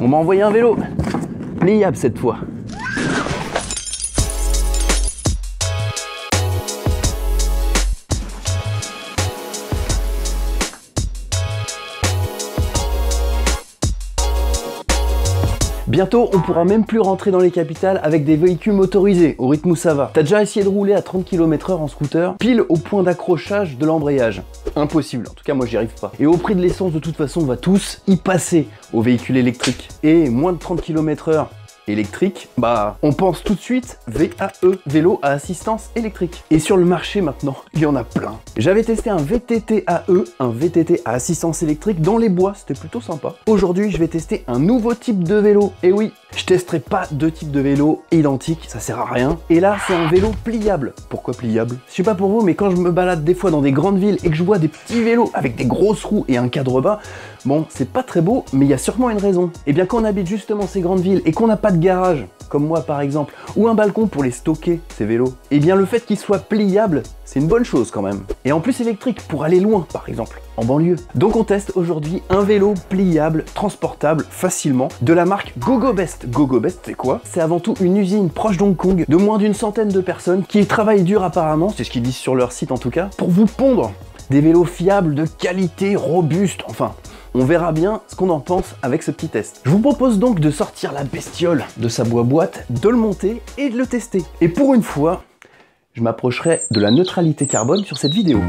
On m'a envoyé un vélo pliable cette fois. Bientôt, on pourra même plus rentrer dans les capitales avec des véhicules motorisés, au rythme où ça va. T'as déjà essayé de rouler à 30 km/h en scooter, pile au point d'accrochage de l'embrayage. Impossible, en tout cas moi j'y arrive pas. Et au prix de l'essence, de toute façon, on va tous y passer aux véhicules électriques. Et moins de 30 km/h électrique, bah on pense tout de suite VAE, vélo à assistance électrique. Et sur le marché maintenant, il y en a plein. J'avais testé un VTT AE, un VTT à assistance électrique dans les bois, c'était plutôt sympa. Aujourd'hui, je vais tester un nouveau type de vélo. Et oui, je testerai pas deux types de vélos identiques, ça sert à rien. Et là, c'est un vélo pliable. Pourquoi pliable? Je sais pas pour vous, mais quand je me balade des fois dans des grandes villes et que je vois des petits vélos avec des grosses roues et un cadre bas, bon, c'est pas très beau, mais il y a sûrement une raison. Et bien quand on habite justement ces grandes villes et qu'on n'a pas de garage, comme moi par exemple, ou un balcon pour les stocker, ces vélos, et bien le fait qu'ils soient pliables, c'est une bonne chose quand même. Et en plus électrique, pour aller loin par exemple, en banlieue. Donc on teste aujourd'hui un vélo pliable, transportable facilement, de la marque GoGoBest. GoGoBest, c'est quoi? C'est avant tout une usine proche d'Hong Kong, de moins d'une centaine de personnes, qui travaillent dur apparemment, c'est ce qu'ils disent sur leur site en tout cas, pour vous pondre des vélos fiables, de qualité, robustes, enfin... On verra bien ce qu'on en pense avec ce petit test. Je vous propose donc de sortir la bestiole de sa boîte, de le monter et de le tester. Et pour une fois, je m'approcherai de la neutralité carbone sur cette vidéo.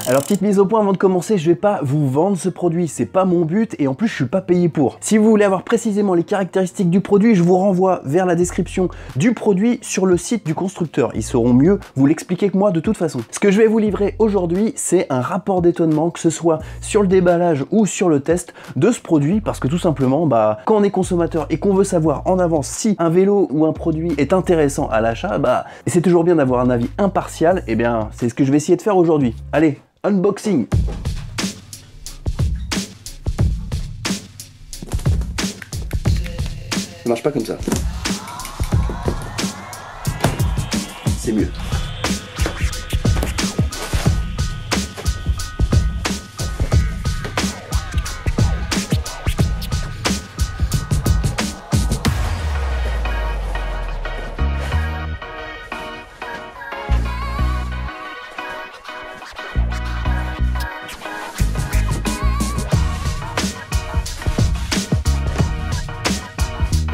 Alors petite mise au point avant de commencer, je vais pas vous vendre ce produit, c'est pas mon but et en plus je suis pas payé pour. Si vous voulez avoir précisément les caractéristiques du produit, je vous renvoie vers la description du produit sur le site du constructeur. Ils sauront mieux vous l'expliquer que moi de toute façon. Ce que je vais vous livrer aujourd'hui, c'est un rapport d'étonnement, que ce soit sur le déballage ou sur le test de ce produit, parce que tout simplement, bah, quand on est consommateur et qu'on veut savoir en avance si un vélo ou un produit est intéressant à l'achat, bah, c'est toujours bien d'avoir un avis impartial, et bien c'est ce que je vais essayer de faire aujourd'hui. Allez, unboxing. Ça marche pas comme ça. C'est mieux.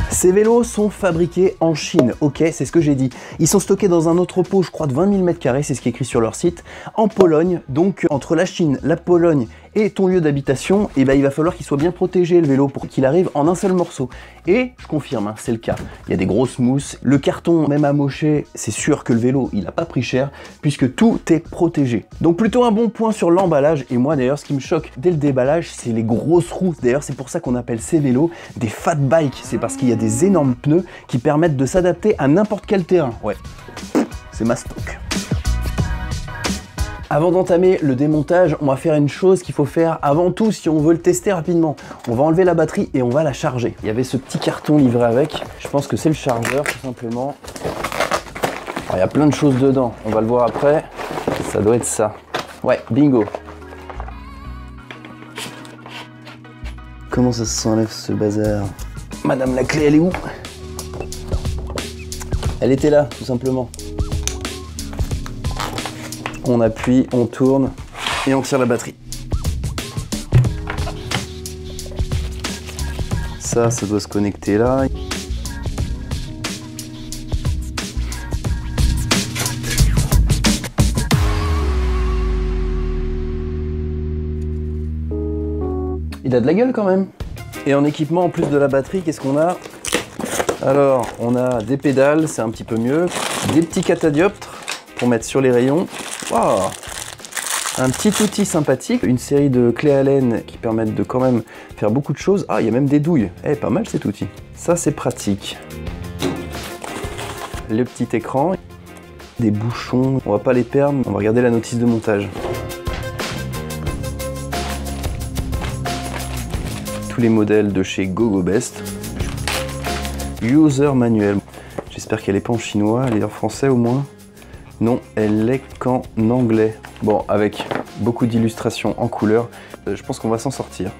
Ces vélos sont fabriqués en Chine, ok, c'est ce que j'ai dit. Ils sont stockés dans un entrepôt, je crois, de 20 000 m², c'est ce qui est écrit sur leur site, en Pologne. Donc, entre la Chine, la Pologne et ton lieu d'habitation, eh ben, il va falloir qu'il soit bien protégé, le vélo, pour qu'il arrive en un seul morceau. Et, je confirme, hein, c'est le cas. Il y a des grosses mousses. Le carton, même amoché, c'est sûr que le vélo, il n'a pas pris cher, puisque tout est protégé. Donc, plutôt un bon point sur l'emballage. Et moi, d'ailleurs, ce qui me choque dès le déballage, c'est les grosses roues. D'ailleurs, c'est pour ça qu'on appelle ces vélos des fat bikes. C'est parce qu'il y a des énormes pneus qui permettent de s'adapter à n'importe quel terrain. Ouais, c'est ma stock. Avant d'entamer le démontage, on va faire une chose qu'il faut faire avant tout si on veut le tester rapidement. On va enlever la batterie et on va la charger. Il y avait ce petit carton livré avec. Je pense que c'est le chargeur tout simplement. Alors, il y a plein de choses dedans. On va le voir après. Ça doit être ça. Ouais, bingo. Comment ça s'enlève ce bazar? Madame la clé, elle est où? Elle était là, tout simplement. On appuie, on tourne et on tire la batterie. Ça doit se connecter là. Il a de la gueule quand même. Et en équipement, en plus de la batterie, qu'est-ce qu'on a? Alors, on a des pédales, c'est un petit peu mieux. Des petits catadioptres pour mettre sur les rayons. Wow. Un petit outil sympathique, une série de clés Allen qui permettent de quand même faire beaucoup de choses. Ah, il y a même des douilles. Eh, pas mal cet outil. Ça, c'est pratique. Le petit écran, des bouchons. On va pas les perdre, on va regarder la notice de montage. Tous les modèles de chez GoGoBest. User manuel. J'espère qu'elle n'est pas en chinois, elle est en français au moins. Non, elle est qu'en anglais. Bon, avec beaucoup d'illustrations en couleur, je pense qu'on va s'en sortir.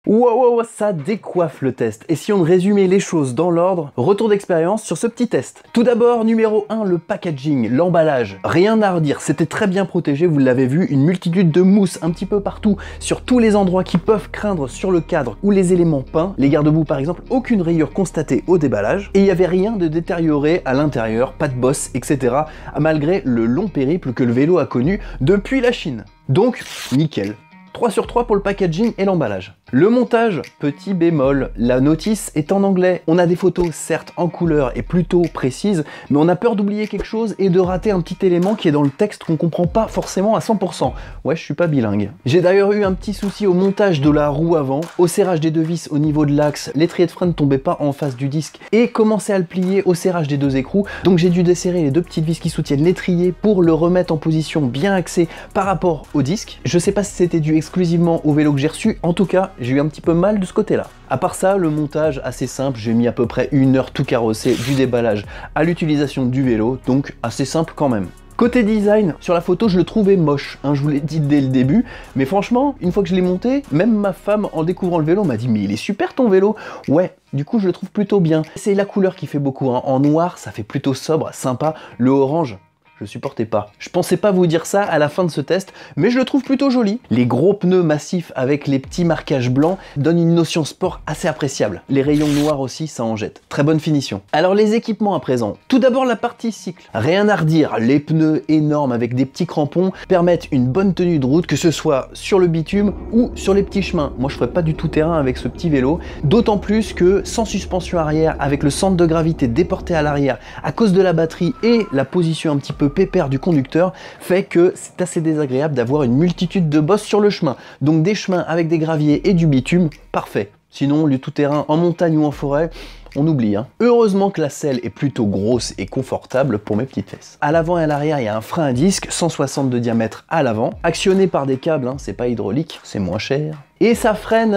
Wow, ça décoiffe le test. Et si on résumait les choses dans l'ordre, retour d'expérience sur ce petit test. Tout d'abord, numéro 1, le packaging, l'emballage. Rien à redire, c'était très bien protégé, vous l'avez vu, une multitude de mousse un petit peu partout, sur tous les endroits qui peuvent craindre sur le cadre ou les éléments peints. Les garde-boue par exemple, aucune rayure constatée au déballage. Et il n'y avait rien de détérioré à l'intérieur, pas de bosse, etc. malgré le long périple que le vélo a connu depuis la Chine. Donc, nickel. 3 sur 3 pour le packaging et l'emballage. Le montage, petit bémol, la notice est en anglais. On a des photos certes en couleur et plutôt précises, mais on a peur d'oublier quelque chose et de rater un petit élément qui est dans le texte qu'on comprend pas forcément à 100%. Ouais, je suis pas bilingue. J'ai d'ailleurs eu un petit souci au montage de la roue avant, au serrage des deux vis au niveau de l'axe, l'étrier de frein ne tombait pas en face du disque et commençait à le plier au serrage des deux écrous, donc j'ai dû desserrer les deux petites vis qui soutiennent l'étrier pour le remettre en position bien axée par rapport au disque. Je sais pas si c'était dû exclusivement au vélo que j'ai reçu, en tout cas, j'ai eu un petit peu mal de ce côté-là. À part ça, le montage assez simple, j'ai mis à peu près 1 heure tout carrossé du déballage à l'utilisation du vélo, donc assez simple quand même. Côté design, sur la photo, je le trouvais moche, hein, je vous l'ai dit dès le début, mais franchement, une fois que je l'ai monté, même ma femme, en découvrant le vélo, m'a dit « mais il est super ton vélo !» Ouais, du coup, je le trouve plutôt bien. C'est la couleur qui fait beaucoup, hein. En noir, ça fait plutôt sobre, sympa, le orange, je supportais pas. Je pensais pas vous dire ça à la fin de ce test, mais je le trouve plutôt joli. Les gros pneus massifs avec les petits marquages blancs donnent une notion sport assez appréciable. Les rayons noirs aussi, ça en jette. Très bonne finition. Alors les équipements à présent. Tout d'abord la partie cycle. Rien à redire, les pneus énormes avec des petits crampons permettent une bonne tenue de route, que ce soit sur le bitume ou sur les petits chemins. Moi je ferais pas du tout terrain avec ce petit vélo, d'autant plus que sans suspension arrière, avec le centre de gravité déporté à l'arrière à cause de la batterie et la position un petit peu pépère du conducteur, fait que c'est assez désagréable d'avoir une multitude de bosses sur le chemin. Donc des chemins avec des graviers et du bitume, parfait. Sinon, le tout-terrain en montagne ou en forêt, on oublie. Hein. Heureusement que la selle est plutôt grosse et confortable pour mes petites fesses. À l'avant et à l'arrière, il y a un frein à disque 160 de diamètre à l'avant, actionné par des câbles, hein, c'est pas hydraulique, c'est moins cher. Et ça freine,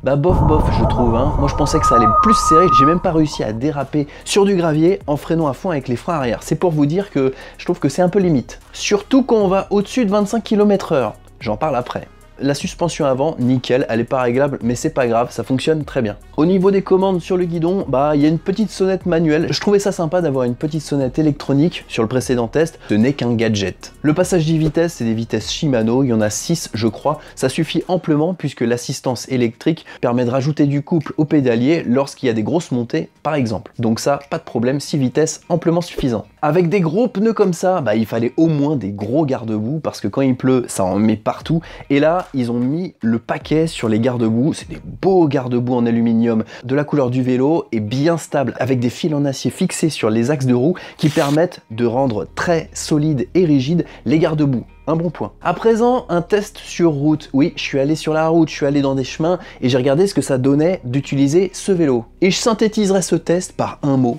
bof je trouve. Hein. Moi je pensais que ça allait plus serrer, j'ai même pas réussi à déraper sur du gravier en freinant à fond avec les freins arrière. C'est pour vous dire que je trouve que c'est un peu limite. Surtout quand on va au-dessus de 25 km/h. J'en parle après. La suspension avant, nickel, elle est pas réglable, mais c'est pas grave, ça fonctionne très bien. Au niveau des commandes sur le guidon, il y a une petite sonnette manuelle. Je trouvais ça sympa d'avoir une petite sonnette électronique sur le précédent test. Ce n'est qu'un gadget. Le passage des vitesses, c'est des vitesses Shimano, il y en a 6 je crois. Ça suffit amplement puisque l'assistance électrique permet de rajouter du couple au pédalier lorsqu'il y a des grosses montées par exemple. Donc ça, pas de problème, 6 vitesses amplement suffisant. Avec des gros pneus comme ça, il fallait au moins des gros garde-boue parce que quand il pleut, ça en met partout. Et là, ils ont mis le paquet sur les garde-boue. C'est des beaux garde-boue en aluminium de la couleur du vélo et bien stable avec des fils en acier fixés sur les axes de roue qui permettent de rendre très solides et rigides les garde-boue. Un bon point. À présent, un test sur route. Oui, je suis allé sur la route, je suis allé dans des chemins et j'ai regardé ce que ça donnait d'utiliser ce vélo. Et je synthétiserai ce test par un mot: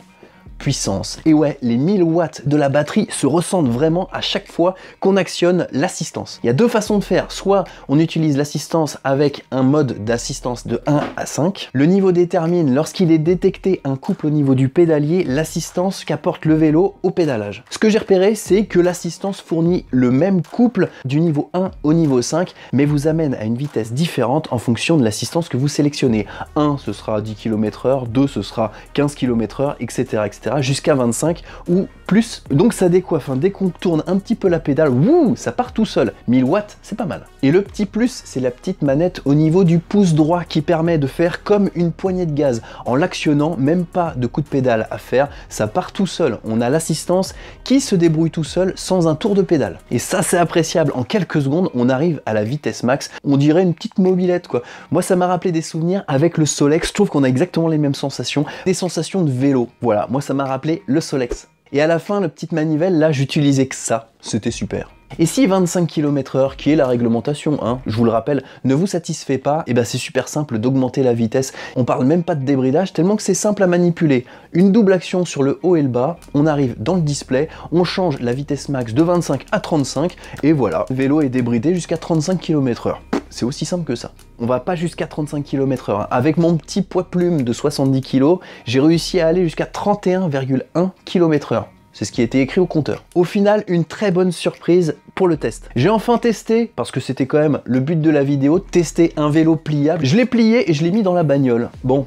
puissance. Et ouais, les 1000 watts de la batterie se ressentent vraiment à chaque fois qu'on actionne l'assistance. Il y a deux façons de faire, soit on utilise l'assistance avec un mode d'assistance de 1 à 5. Le niveau détermine lorsqu'il est détecté un couple au niveau du pédalier, l'assistance qu'apporte le vélo au pédalage. Ce que j'ai repéré, c'est que l'assistance fournit le même couple du niveau 1 au niveau 5, mais vous amène à une vitesse différente en fonction de l'assistance que vous sélectionnez. 1, ce sera 10 km/h, 2, ce sera 15 km/h, etc., jusqu'à 25 ou plus. Donc ça décoiffe, hein. Dès qu'on tourne un petit peu la pédale, wouh, ça part tout seul. 1000 watts, c'est pas mal. Et le petit plus, c'est la petite manette au niveau du pouce droit qui permet de faire comme une poignée de gaz. En l'actionnant, même pas de coup de pédale à faire, ça part tout seul. On a l'assistance qui se débrouille tout seul sans un tour de pédale. Et ça, c'est appréciable. En quelques secondes, on arrive à la vitesse max. On dirait une petite mobilette, quoi. Moi, ça m'a rappelé des souvenirs avec le Solex. Je trouve qu'on a exactement les mêmes sensations. Des sensations de vélo. Voilà, moi, ça m'a rappelé le Solex. Et à la fin, la petite manivelle, là, j'utilisais que ça. C'était super. Et si 25 km/h, qui est la réglementation, hein, je vous le rappelle, ne vous satisfait pas, et ben c'est super simple d'augmenter la vitesse. On parle même pas de débridage, tellement que c'est simple à manipuler. Une double action sur le haut et le bas, on arrive dans le display, on change la vitesse max de 25 à 35, et voilà, le vélo est débridé jusqu'à 35 km/h. C'est aussi simple que ça. On va pas jusqu'à 35 km/h. Avec mon petit poids plume de 70 kg, j'ai réussi à aller jusqu'à 31,1 km/h. C'est ce qui a été écrit au compteur. Au final, une très bonne surprise pour le test. J'ai enfin testé, parce que c'était quand même le but de la vidéo, tester un vélo pliable. Je l'ai plié et je l'ai mis dans la bagnole. Bon,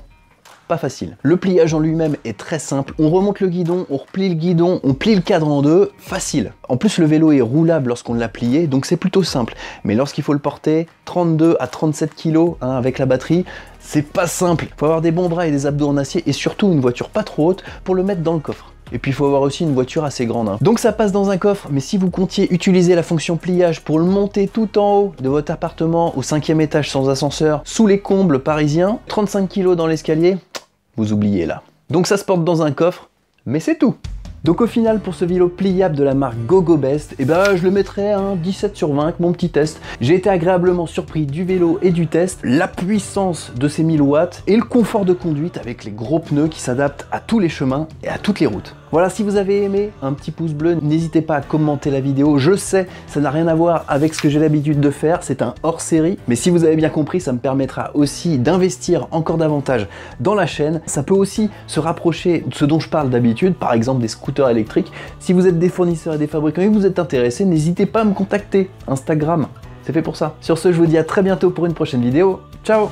pas facile. Le pliage en lui-même est très simple. On remonte le guidon, on replie le guidon, on plie le cadre en deux. Facile. En plus, le vélo est roulable lorsqu'on l'a plié, donc c'est plutôt simple. Mais lorsqu'il faut le porter, 32 à 37 kg hein, avec la batterie, c'est pas simple. Il faut avoir des bons bras et des abdos en acier et surtout une voiture pas trop haute pour le mettre dans le coffre. Et puis il faut avoir aussi une voiture assez grande. Hein. Donc ça passe dans un coffre, mais si vous comptiez utiliser la fonction pliage pour le monter tout en haut de votre appartement au 5e étage sans ascenseur, sous les combles parisiens, 35 kg dans l'escalier, vous oubliez là. Donc ça se porte dans un coffre, mais c'est tout. Donc au final, pour ce vélo pliable de la marque GoGoBest, eh ben, je le mettrais à un 17 sur 20, mon petit test. J'ai été agréablement surpris du vélo et du test, la puissance de ces 1000 watts et le confort de conduite avec les gros pneus qui s'adaptent à tous les chemins et à toutes les routes. Voilà, si vous avez aimé, un petit pouce bleu, n'hésitez pas à commenter la vidéo. Je sais, ça n'a rien à voir avec ce que j'ai l'habitude de faire, c'est un hors-série. Mais si vous avez bien compris, ça me permettra aussi d'investir encore davantage dans la chaîne. Ça peut aussi se rapprocher de ce dont je parle d'habitude, par exemple des scooters électriques. Si vous êtes des fournisseurs et des fabricants et que vous êtes intéressés, n'hésitez pas à me contacter. Instagram, c'est fait pour ça. Sur ce, je vous dis à très bientôt pour une prochaine vidéo. Ciao!